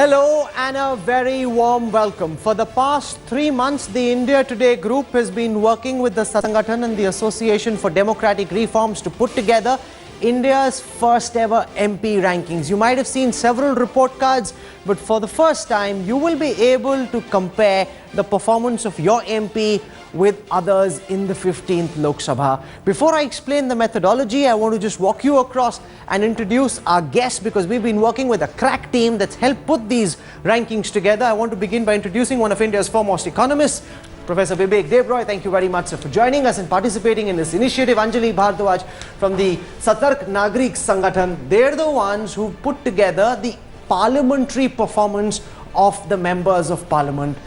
Hello and a very warm welcome. For the past 3 months, the India Today group has been working with the Sangathan and the Association for Democratic Reforms to put together India's first ever MP rankings. You might have seen several report cards, but for the first time, you will be able to compare the performance of your MP with others in the 15th Lok Sabha. Before I explain the methodology, I want to just walk you across and introduce our guests, because we've been working with a crack team that's helped put these rankings together. I want to begin by introducing one of India's foremost economists, Professor Vivek Debroy. Thank you very much, sir, for joining us and participating in this initiative. Anjali Bhardwaj from the Satark Nagrik Sangathan. They're the ones who put together the parliamentary performance of the members of parliament.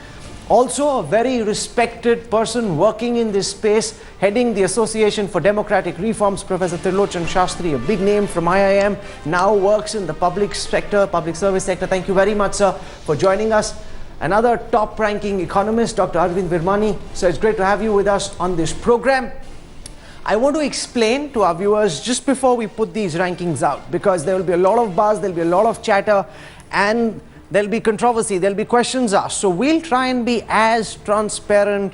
Also a very respected person working in this space, heading the Association for Democratic Reforms, Professor Trilochan Shastri, a big name from IIM, now works in the public sector, public service sector. Thank you very much, sir, for joining us. Another top-ranking economist, Dr. Arvind Virmani. So it's great to have you with us on this program. I want to explain to our viewers just before we put these rankings out, because there will be a lot of buzz, there will be a lot of chatter, and there'll be controversy, there'll be questions asked. So we'll try and be as transparent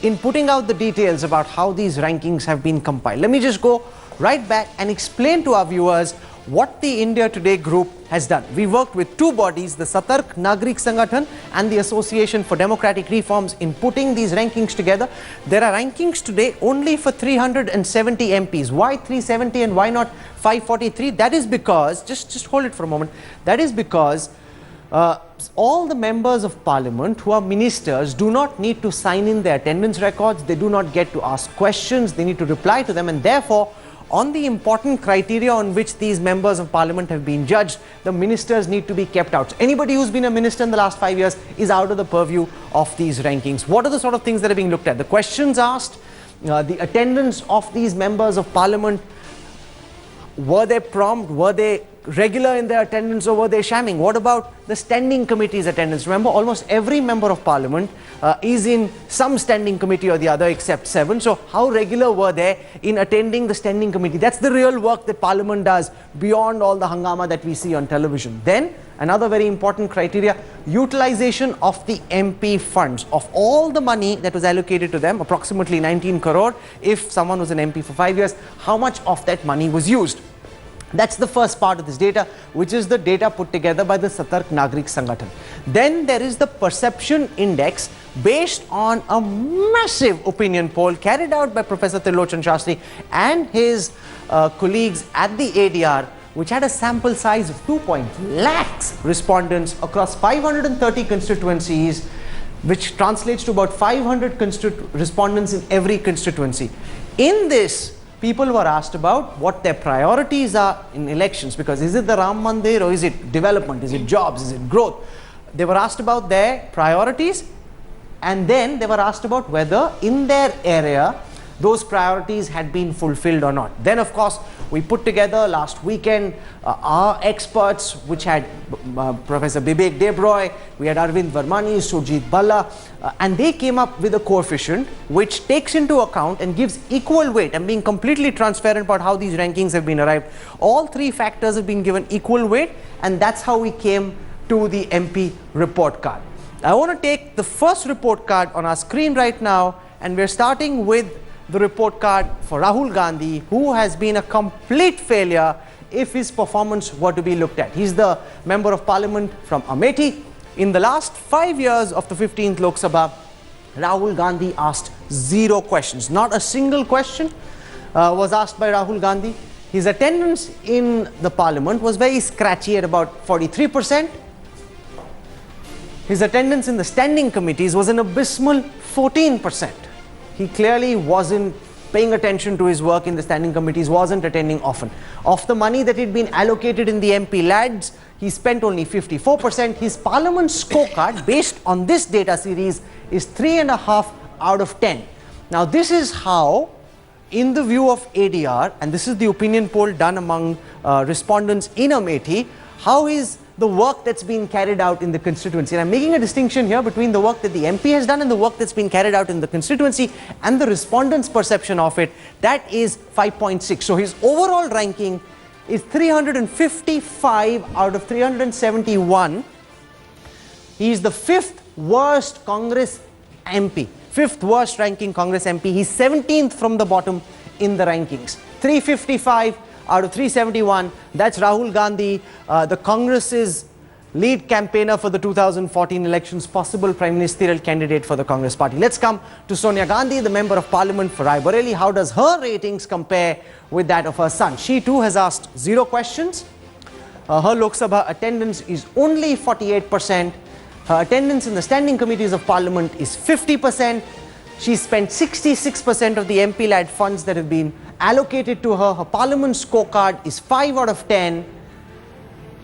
in putting out the details about how these rankings have been compiled. Let me just go right back and explain to our viewers what the India Today group has done. We worked with two bodies, the Satark Nagrik Sangathan and the Association for Democratic Reforms, in putting these rankings together. There are rankings today only for 370 MPs. Why 370 and why not 543? That is because, just hold it for a moment, that is because all the members of parliament who are ministers do not need to sign in their attendance records. They do not get to ask questions. They need to reply to them, and therefore on the important criteria on which these members of parliament have been judged, the ministers need to be kept out. So anybody who's been a minister in the last 5 years is out of the purview of these rankings. What are the sort of things that are being looked at? The questions asked, the attendance of these members of parliament. Were they prompt? Were they regular in their attendance, or were they shamming? What about the standing committee's attendance? Remember, almost every member of parliament is in some standing committee or the other except 7. So how regular were they in attending the standing committee? That's the real work that parliament does beyond all the hangama that we see on television. Then another very important criteria, utilization of the MP funds. Of all the money that was allocated to them, approximately 19 crore, if someone was an MP for 5 years, how much of that money was used? That's the first part of this data, which is the data put together by the Satark Nagrik Sangathan. Then there is the perception index, based on a massive opinion poll carried out by Professor Trilochan Shastri and his colleagues at the ADR, which had a sample size of 2 lakhs respondents across 530 constituencies, which translates to about 500 respondents in every constituency. In this, people were asked about what their priorities are in elections, because is it the Ram Mandir, or is it development, is it jobs, is it growth? They were asked about their priorities, and then they were asked about whether in their area those priorities had been fulfilled or not. Then of course we put together last weekend our experts, which had Professor Vivek Debroy, we had Arvind Varmani, Surjit Balla, and they came up with a coefficient which takes into account and gives equal weight. I'm being completely transparent about how these rankings have been arrived. All three factors have been given equal weight, and that's how we came to the MP report card. I want to take the first report card on our screen right now, and we're starting with the report card for Rahul Gandhi, who has been a complete failure if his performance were to be looked at. He's the member of parliament from Amethi. In the last 5 years of the 15th Lok Sabha, Rahul Gandhi asked 0 questions. Not a single question was asked by Rahul Gandhi. His attendance in the parliament was very scratchy at about 43%. His attendance in the standing committees was an abysmal 14%. He clearly wasn't paying attention to his work in the standing committees, wasn't attending often. Of the money that had been allocated in the MP lads, he spent only 54%. His parliament scorecard, based on this data series, is 3.5 out of 10. Now this is how, in the view of ADR, and this is the opinion poll done among respondents in Amethi, how is the work that's been carried out in the constituency. And I'm making a distinction here between the work that the MP has done and the work that's been carried out in the constituency, and the respondents' perception of it. That is 5.6. So his overall ranking is 355 out of 371 He is the 5th worst Congress MP, 5th worst ranking Congress MP. He's 17th from the bottom in the rankings. 355 out of 371. That's Rahul Gandhi, the Congress's lead campaigner for the 2014 elections, possible prime ministerial candidate for the Congress party. Let's come to Sonia Gandhi, the member of parliament for Raebareli. How does her ratings compare with that of her son? She too has asked 0 questions. Her Lok Sabha attendance is only 48%. Her attendance in the standing committees of parliament is 50%. She spent 66% of the MP-led funds that have been allocated to her. Her parliament scorecard is 5 out of 10.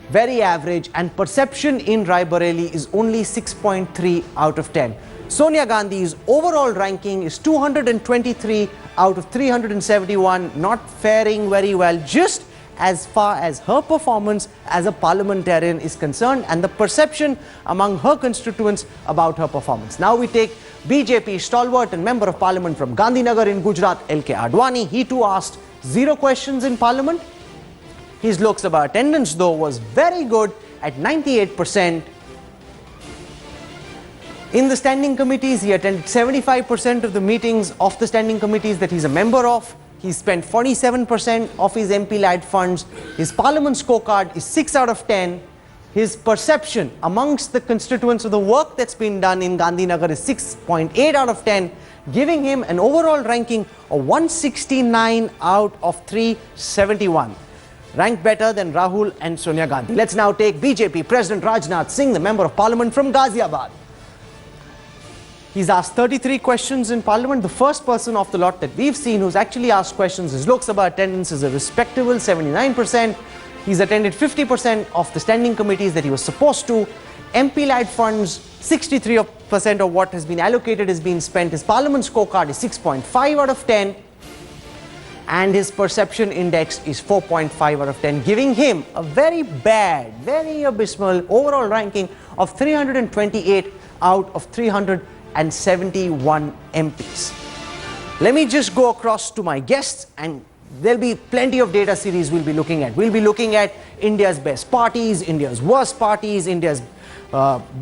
Very average, and perception in Raebareli is only 6.3 out of 10. Sonia Gandhi's overall ranking is 223 out of 371, not faring very well, just as far as her performance as a parliamentarian is concerned and the perception among her constituents about her performance. Now we take BJP stalwart and member of parliament from Gandhinagar in Gujarat, LK Advani. He too asked 0 questions in parliament. His Lok Sabha attendance, though, was very good at 98%. In the standing committees, he attended 75% of the meetings of the standing committees that he's a member of. He spent 47% of his MP-led funds. His parliament scorecard is 6 out of 10. His perception amongst the constituents of the work that's been done in Gandhinagar is 6.8 out of 10, giving him an overall ranking of 169 out of 371. Ranked better than Rahul and Sonia Gandhi. Let's now take BJP President Rajnath Singh, the member of parliament from Ghaziabad. He's asked 33 questions in parliament. The first person of the lot that we've seen who's actually asked questions. His Lok Sabha attendance is a respectable 79%. He's attended 50% of the standing committees that he was supposed to. MP-led funds, 63% of what has been allocated has been spent. His parliament scorecard is 6.5 out of 10. And his perception index is 4.5 out of 10, giving him a very bad, very abysmal overall ranking of 328 out of 371 MPs. Let me just go across to my guests, and there'll be plenty of data series we'll be looking at. We'll be looking at India's best parties, India's worst parties, India's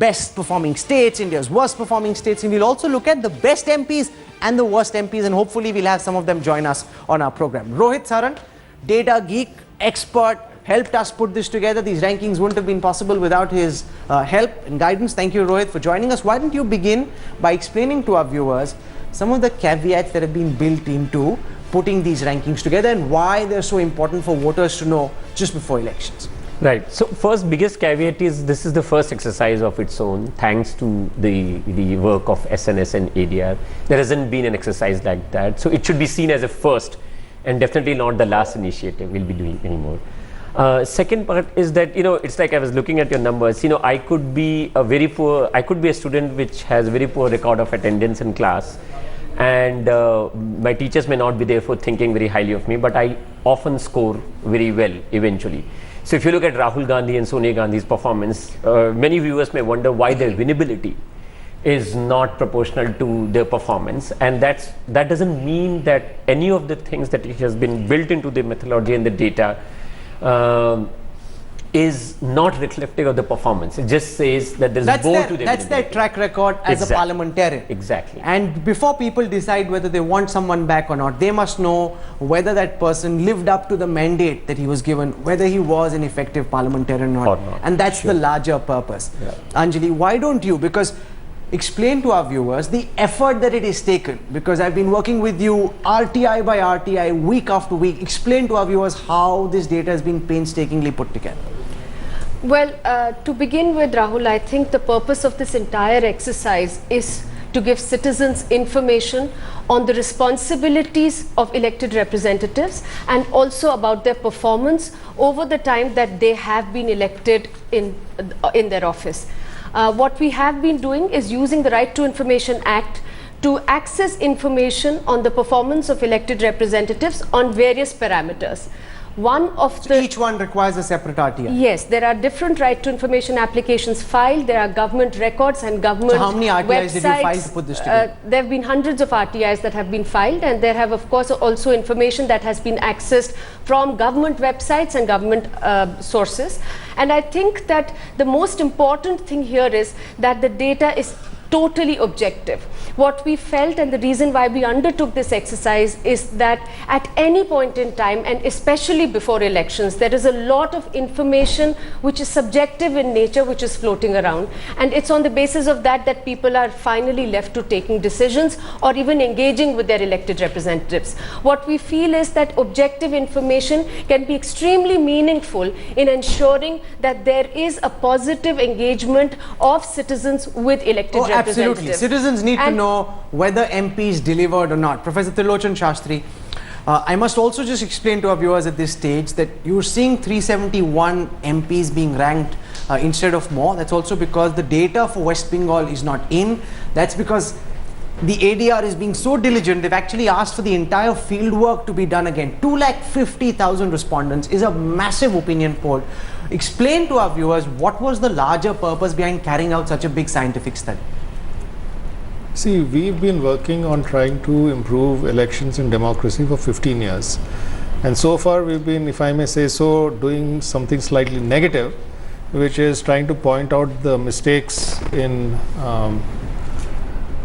best performing states, India's worst performing states, and we'll also look at the best MPs and the worst MPs, and hopefully we'll have some of them join us on our program. Rohit Saran, data geek, expert, helped us put this together. These rankings wouldn't have been possible without his help and guidance. Thank you, Rohit, for joining us. Why don't you begin by explaining to our viewers some of the caveats that have been built into putting these rankings together and why they're so important for voters to know just before elections. Right. So first biggest caveat is this is the first exercise of its own, thanks to the work of SNS and ADR. There hasn't been an exercise like that. So it should be seen as a first and definitely not the last initiative we'll be doing anymore. Second part is that, it's like I was looking at your numbers. I could be a student which has a very poor record of attendance in class. And my teachers may not be therefore thinking very highly of me, but I often score very well eventually. So if you look at Rahul Gandhi and Sonia Gandhi's performance, many viewers may wonder why their winnability is not proportional to their performance, and that doesn't mean that any of the things that has been built into the methodology and the data is not reflective of the performance. It just says that there is more to the That's their track record as a parliamentarian. Exactly. And before people decide whether they want someone back or not, they must know whether that person lived up to the mandate that he was given, whether he was an effective parliamentarian or not. And that's the larger purpose. Yeah. Anjali, why don't you? Because explain to our viewers the effort that it is taken, because I've been working with you RTI by RTI week after week. Explain to our viewers how this data has been painstakingly put together. Well, to begin with, Rahul, I think the purpose of this entire exercise is to give citizens information on the responsibilities of elected representatives and also about their performance over the time that they have been elected in their office. What we have been doing is using the Right to Information Act to access information on the performance of elected representatives on various parameters. One of So the each one requires a separate RTI. Yes, there are different right to information applications filed. There are government records and government So how many RTIs websites. did you file to put this together? There have been hundreds of RTIs that have been filed, and there have of course also information that has been accessed from government websites and government sources. And I think that the most important thing here is that the data is totally objective. What we felt, and the reason why we undertook this exercise, is that at any point in time, and especially before elections, there is a lot of information which is subjective in nature, which is floating around, and it's on the basis of that that people are finally left to taking decisions or even engaging with their elected representatives. What we feel is that objective information can be extremely meaningful in ensuring that there is a positive engagement of citizens with elected representatives. Absolutely. Citizens need to know whether MPs delivered or not. Professor Tilochan Shastri, I must also just explain to our viewers at this stage that you're seeing 371 MPs being ranked instead of more. That's also because the data for West Bengal is not in. That's because the ADR is being so diligent, they've actually asked for the entire field work to be done again. 250,000 respondents is a massive opinion poll. Explain to our viewers what was the larger purpose behind carrying out such a big scientific study. See, we've been working on trying to improve elections in democracy for 15 years. And so far we've been, if I may say so, doing something slightly negative, which is trying to point out the mistakes in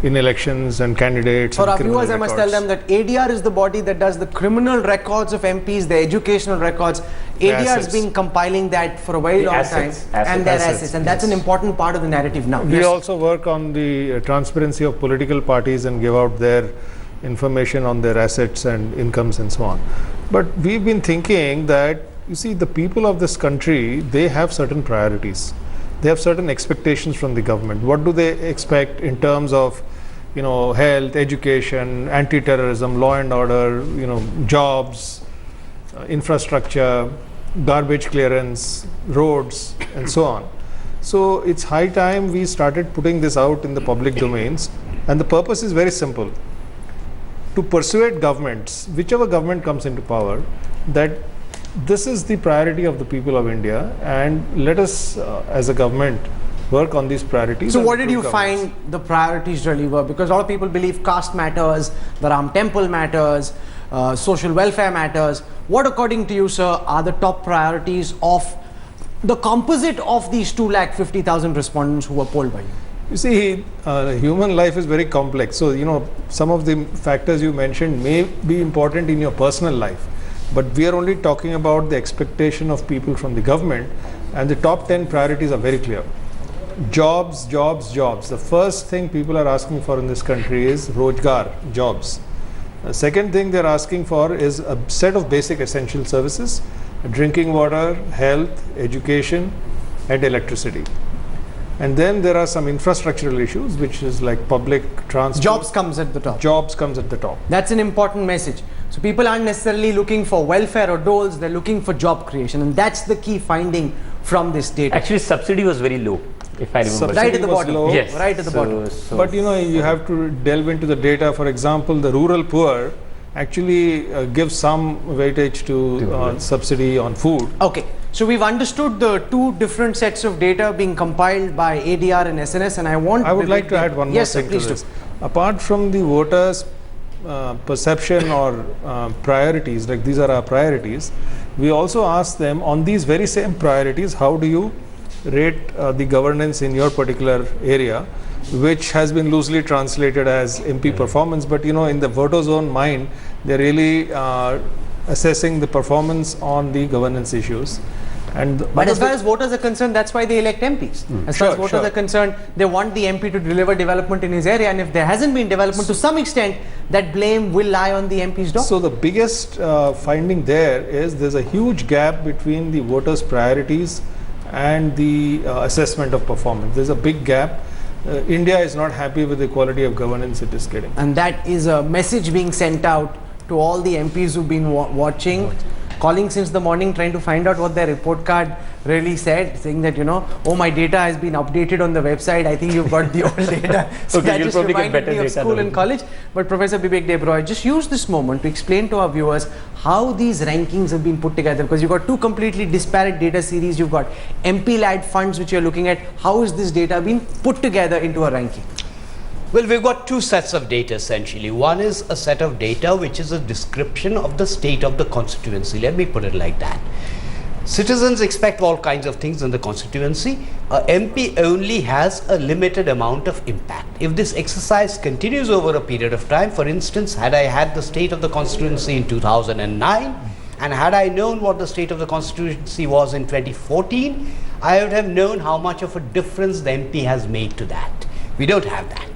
elections and candidates. For and our viewers, criminal I must tell records. them that ADR is the body that does the criminal records of MPs, the educational records. ADR has assets. been compiling that for a very long time, and their assets, and that's an important part of the narrative now. We Yes. also work on the transparency of political parties and give out their information on their assets and incomes and so on. But we've been thinking that, you see, the people of this country, they have certain priorities. They have certain expectations from the government. What do they expect in terms of, you know, health, education, anti-terrorism, law and order, you know, jobs, infrastructure, garbage clearance, roads, and so on. So it's high time we started putting this out in the public domains, and the purpose is very simple: to persuade governments, whichever government comes into power, that this is the priority of the people of India, and let us as a government work on these priorities. So and what did you improve governance. find the priorities really were? Because a lot of people believe caste matters, the Ram temple matters, social welfare matters. What, according to you, sir, are the top priorities of the composite of these 250,000 respondents who were polled by you? You see, human life is very complex. So, you know, some of the factors you mentioned may be important in your personal life, but we are only talking about the expectation of people from the government, and the top 10 priorities are very clear. Jobs, jobs, jobs. The first thing people are asking for in this country is Rojgar, jobs. The second thing they're asking for is a set of basic essential services: drinking water, health, education, and electricity. And then there are some infrastructural issues, which is like public transport. Jobs comes at the top. Jobs comes at the top. That's an important message. So people aren't necessarily looking for welfare or doles, they're looking for job creation, and that's the key finding from this data. Actually, subsidy was very low, if I remember. Subsidy Right at the was bottom. low. Yes. Right at the bottom. But you know, you have to delve into the data. For example, the rural poor actually gives some weightage to subsidy on food. Okay, so we've understood the two different sets of data being compiled by ADR and SNS, and I would like to add one more yes, thing sir, please to this. do. Apart from the voters' perception or priorities, like these are our priorities, we also ask them on these very same priorities, how do you rate the governance in your particular area, which has been loosely translated as MP performance, but you know, in the voter's own mind, they're really assessing the performance on the governance issues. But as far as voters are concerned, that's why they elect MPs. As far as voters are concerned, they want the MP to deliver development in his area, and if there hasn't been development, to some extent, that blame will lie on the MP's door. So the biggest finding there is there's a huge gap between the voters' priorities and the assessment of performance. There's a big gap. India is not happy with the quality of governance it is getting. And that is a message being sent out to all the MPs who've been watching. calling since the morning trying to find out what their report card really said, saying that, oh, my data has been updated on the website. I think you've got the old data. So Okay, that you'll just probably get reminded better me of data school now. and college. But Professor Bibek Debroy, just use this moment to explain to our viewers how these rankings have been put together, because you've got two completely disparate data series. You've got MP-led funds which you're looking at. How is this data being put together into a ranking? Well, we've got two sets of data essentially. One is a set of data which is a description of the state of the constituency. Let me put it like that. Citizens expect all kinds of things in the constituency. A MP only has a limited amount of impact. If this exercise continues over a period of time, for instance, had I had the state of the constituency in 2009, and had I known what the state of the constituency was in 2014, I would have known how much of a difference the MP has made to that. We don't have that.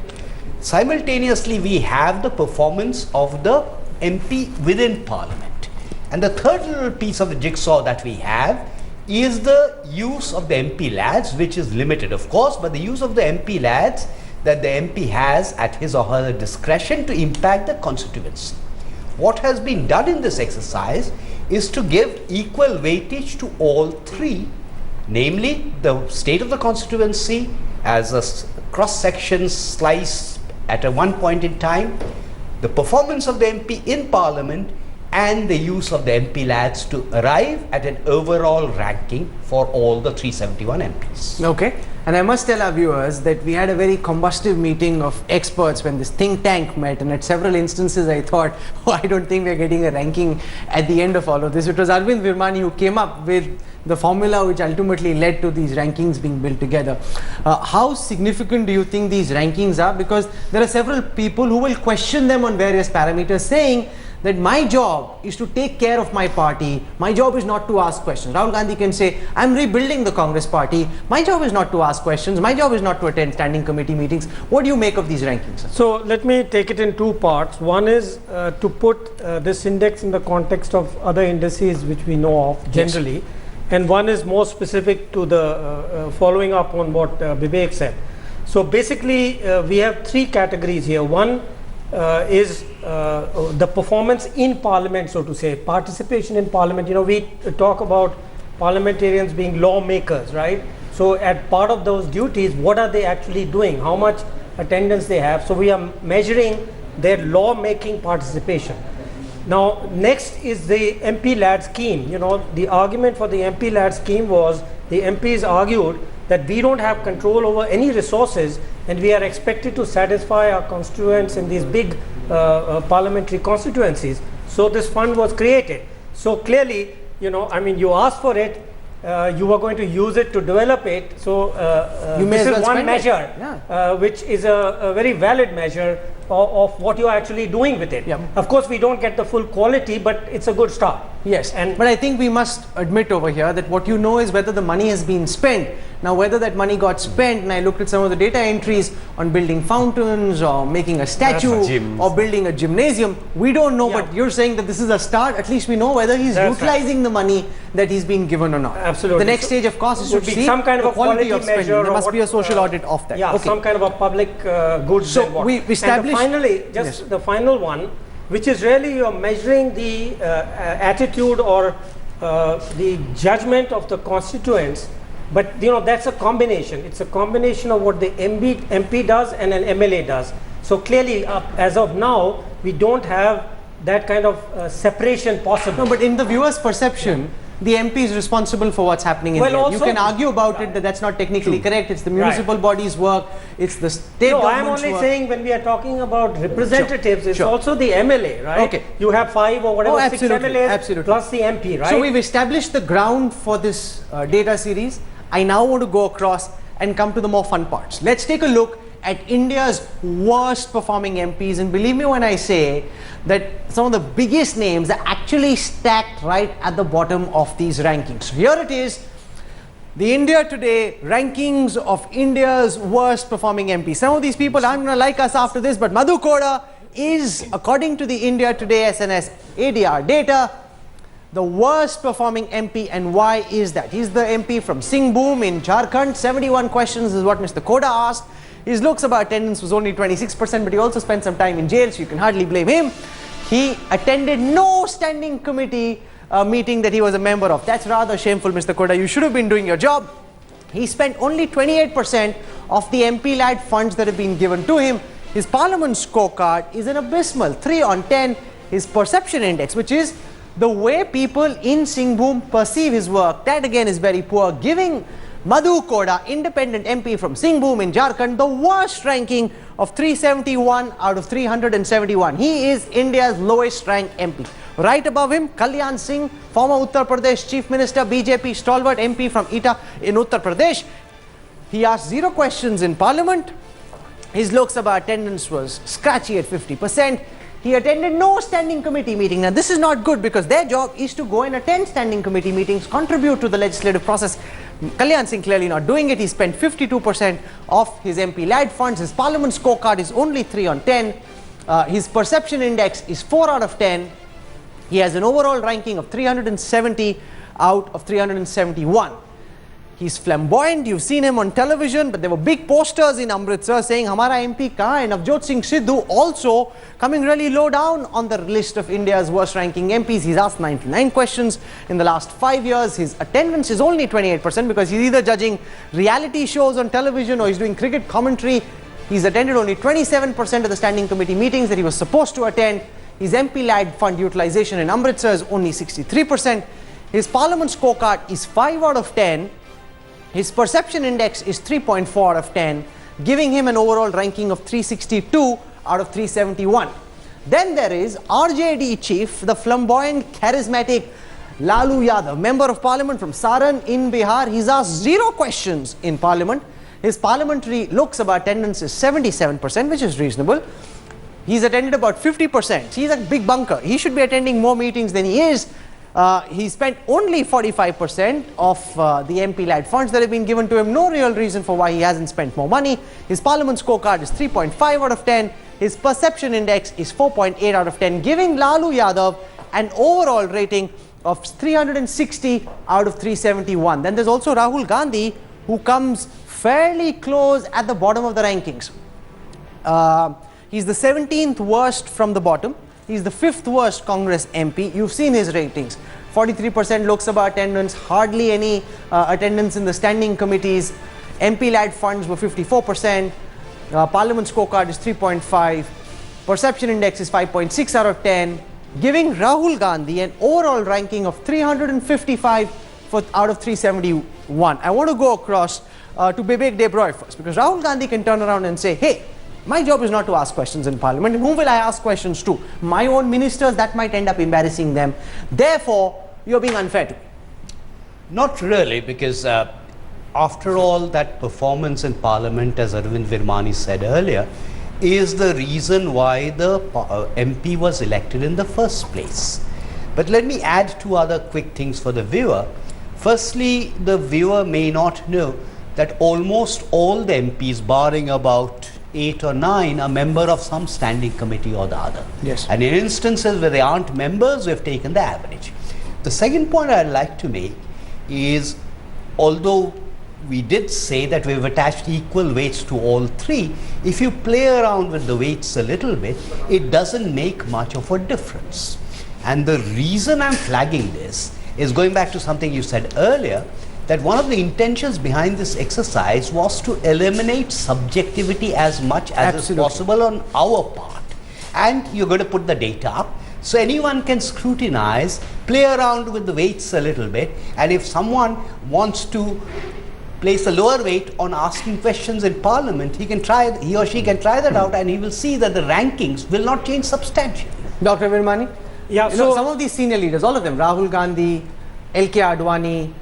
Simultaneously, we have the performance of the MP within Parliament. And the third little piece of the jigsaw that we have is the use of the MP lads, which is limited, of course, but the use of the MP lads that the MP has at his or her discretion to impact the constituency. What has been done in this exercise is to give equal weightage to all three, namely the state of the constituency as a cross-section slice at one point in time, the performance of the MP in Parliament, and the use of the MP lads to arrive at an overall ranking for all the 371 MPs. Okay. And I must tell our viewers that we had a very combustive meeting of experts when this think tank met, and at several instances I thought, I don't think we're getting a ranking at the end of all of this. It was Arvind Virmani who came up with the formula which ultimately led to these rankings being built together. How significant do you think these rankings are? Because there are several people who will question them on various parameters, saying that my job is to take care of my party. My job is not to ask questions. Rahul Gandhi can say, I'm rebuilding the Congress party. My job is not to ask questions. My job is not to attend standing committee meetings. What do you make of these rankings? So let me take it in two parts. One is to put this index in the context of other indices which we know of generally. Yes. And one is more specific to the following up on what Bibek said. So basically we have three categories here. One is the performance in Parliament, so to say, participation in Parliament. We talk about parliamentarians being lawmakers, right? So at part of those duties, what are they actually doing? How much attendance they have? So we are measuring their lawmaking participation. Now, next is the MP lad scheme. The argument for the MP lad scheme was the MPs argued that we don't have control over any resources, and we are expected to satisfy our constituents in these big parliamentary constituencies. So this fund was created. So clearly, you asked for it, you are going to use it to develop it. So this is one measure, which is a very valid measure of what you are actually doing with it. Of course, we don't get the full quality, but it's a good start. Yes, but I think we must admit over here that what you know is whether the money has been spent. Now, whether that money got spent, and I looked at some of the data entries on building fountains or making a statue or building a gymnasium, we don't know, but you're saying that this is a start. At least we know whether he's utilizing the money that he's been given or not. Absolutely. The next stage, of course, is to see some kind of the a quality of spending. measure. There must be a social audit of that. Yeah, some kind of a public goods. So we established. And finally, the final one, which is really you're measuring the attitude or the judgment of the constituents. But that's a combination. It's a combination of what the MP does and an MLA does. So clearly, as of now, we don't have that kind of separation possible. No, but in the viewer's perception, the MP is responsible for what's happening in there. You can argue about it that that's not technically correct. It's the municipal body's work. It's the state government's work. I'm only saying when we are talking about representatives, it's also the MLA, right? Okay. You have 5 or whatever, 6 MLAs plus the MP, right? So we've established the ground for this data series. I now want to go across and come to the more fun parts. Let's take a look at India's worst performing MPs, and believe me when I say that some of the biggest names are actually stacked right at the bottom of these rankings. So here it is, the India Today rankings of India's worst performing MPs. Some of these people aren't going to like us after this, but Madhu Koda is, according to the India Today SNS ADR data, the worst performing MP. And why is that? He's the MP from Singhbhum in Jharkhand. 71 questions is what Mr. Koda asked. His Lok Sabha attendance was only 26%, but he also spent some time in jail, so you can hardly blame him. He attended no standing committee meeting that he was a member of. That's rather shameful, Mr. Koda. You should have been doing your job. He spent only 28% of the MP-led funds that have been given to him. His parliament scorecard is an abysmal 3 on 10. His perception index, which is the way people in Singhbhum perceive his work, that again is very poor, giving Madhu Koda, independent MP from Singhbhum in Jharkhand, the worst ranking of 371 out of 371. He is India's lowest ranked MP. Right above him, Kalyan Singh, former Uttar Pradesh Chief Minister, BJP stalwart MP from Eta in Uttar Pradesh. He asked 0 questions in Parliament. His Lok Sabha attendance was scratchy at 50%. He attended no standing committee meeting. Now this is not good because their job is to go and attend standing committee meetings, contribute to the legislative process. Kalyan Singh clearly not doing it. He spent 52% of his MP-led funds. His parliament scorecard is only 3 on 10. His perception index is 4 out of 10. He has an overall ranking of 370 out of 371. He's flamboyant. You've seen him on television, but there were big posters in Amritsar saying Hamara MP kahan hai? Navjot Singh Sidhu also coming really low down on the list of India's worst ranking MPs. He's asked 99 questions in the last 5 years. His attendance is only 28% because he's either judging reality shows on television or he's doing cricket commentary. He's attended only 27% of the standing committee meetings that he was supposed to attend. His MP-led fund utilization in Amritsar is only 63%. His parliament scorecard is 5 out of 10. His perception index is 3.4 out of 10, giving him an overall ranking of 362 out of 371. Then there is RJD chief, the flamboyant, charismatic Lalu Yadav, member of parliament from Saran in Bihar. He's asked 0 questions in parliament. His parliamentary Lok Sabha attendance is 77%, which is reasonable. He's attended about 50%. He's a big bunker. He should be attending more meetings than he is. He spent only 45% of the MP-led funds that have been given to him. No real reason for why he hasn't spent more money. His parliament scorecard is 3.5 out of 10. His perception index is 4.8 out of 10, giving Lalu Yadav an overall rating of 360 out of 371. Then there's also Rahul Gandhi, who comes fairly close at the bottom of the rankings. He's the 17th worst from the bottom. He's the 5th worst Congress MP. You've seen his ratings. 43% Lok Sabha attendance, hardly any attendance in the standing committees. MP-led funds were 54%. Parliament scorecard is 3.5. Perception index is 5.6 out of 10, giving Rahul Gandhi an overall ranking of 355 out of 371. I want to go across to Bibek Debroy first, because Rahul Gandhi can turn around and say, hey, my job is not to ask questions in parliament. Whom will I ask questions to? My own ministers? That might end up embarrassing them. Therefore, you're being unfair to me. Not really, because after all, that performance in parliament, as Arvind Virmani said earlier, is the reason why the MP was elected in the first place. But let me add 2 other quick things for the viewer. Firstly, the viewer may not know that almost all the MPs, barring about 8 or 9, are member of some standing committee or the other. Yes. And in instances where they aren't members, we've taken the average. The second point I'd like to make is, although we did say that we've attached equal weights to all 3, if you play around with the weights a little bit, it doesn't make much of a difference. And the reason I'm flagging this is going back to something you said earlier, that one of the intentions behind this exercise was to eliminate subjectivity as much as is possible on our part. And you're going to put the data up, so anyone can scrutinize, play around with the weights a little bit, and if someone wants to place a lower weight on asking questions in parliament, he or she can try that out, and he will see that the rankings will not change substantially. Dr. Virmani? Yeah, so some of these senior leaders, all of them, Rahul Gandhi, LK Advani,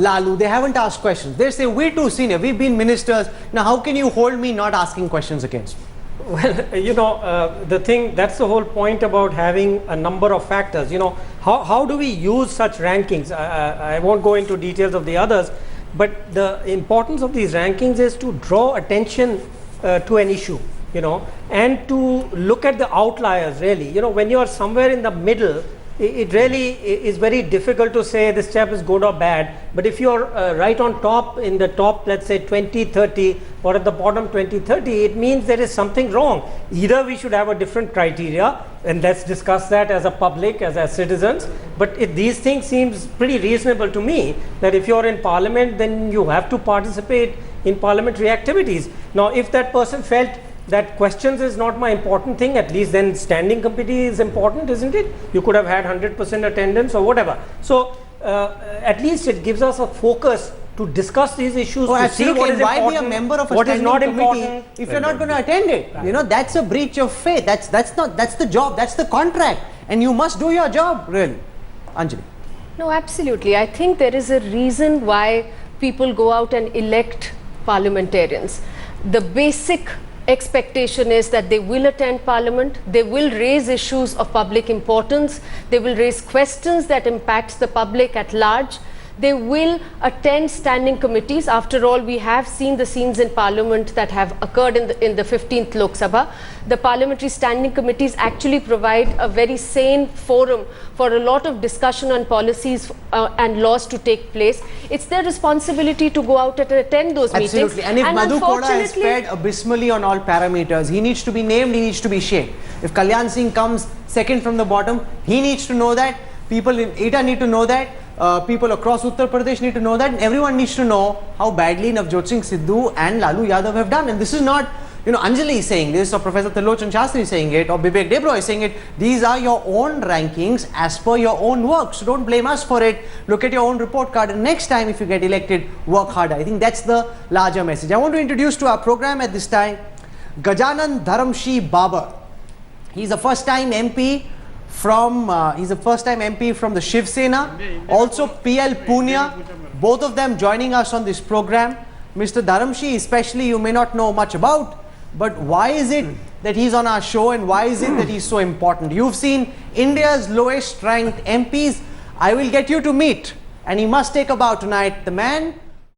Lalu, they haven't asked questions. They say, we're too senior, we've been ministers, now how can you hold me not asking questions against me? Well, you know, that's the whole point about having a number of factors. You know, how do we use such rankings? I won't go into details of the others, but the importance of these rankings is to draw attention to an issue, you know, and to look at the outliers really. You know, when you are somewhere in the middle, it really is very difficult to say this chap is good or bad, but if you're right on top, in the top, let's say 20, 30, or at the bottom 20, 30, it means there is something wrong. Either we should have a different criteria, and let's discuss that as a public, as citizens, but these things seems pretty reasonable to me, that if you're in parliament, then you have to participate in parliamentary activities. Now, if that person felt that questions is not my important thing, at least then standing committee is important, isn't it? You could have had 100% attendance or whatever. So at least it gives us a focus to discuss these issues, to see what is why important, be a member of a what is standing not committee important, if you're not going to attend it? Right. You know, that's a breach of faith. That's the job, that's the contract, and you must do your job, really. Anjali. No, absolutely. I think there is a reason why people go out and elect parliamentarians. The basic expectation is that they will attend parliament, they will raise issues of public importance, they will raise questions that impacts the public at large, they will attend standing committees. After all, we have seen the scenes in parliament that have occurred in the 15th Lok Sabha. The parliamentary standing committees actually provide a very sane forum for a lot of discussion on policies and laws to take place. It's their responsibility to go out and attend those meetings. Absolutely. And if Madhu Koda has fared abysmally on all parameters, he needs to be named, he needs to be shamed. If Kalyan Singh comes second from the bottom, he needs to know that. People in Eta need to know that. People across Uttar Pradesh need to know that, and everyone needs to know how badly Navjot Singh Sidhu and Lalu Yadav have done. And this is not, you know, Anjali is saying this, or Professor Trilochan Shastri is saying it, or Bibek Debroy is saying it. These are your own rankings as per your own work. So don't blame us for it. Look at your own report card, and next time if you get elected, work harder. I think that's the larger message. I want to introduce to our program at this time Gajanan Dharamshi Babar. He's a first-time MP from the Shiv Sena, also PL Punya, both of them joining us on this program. Mr. Dharamshi, especially, you may not know much about, but why is it that he's on our show, and why is it that he's so important? You've seen India's lowest ranked MPs. I will get you to meet, and he must take a bow tonight, the man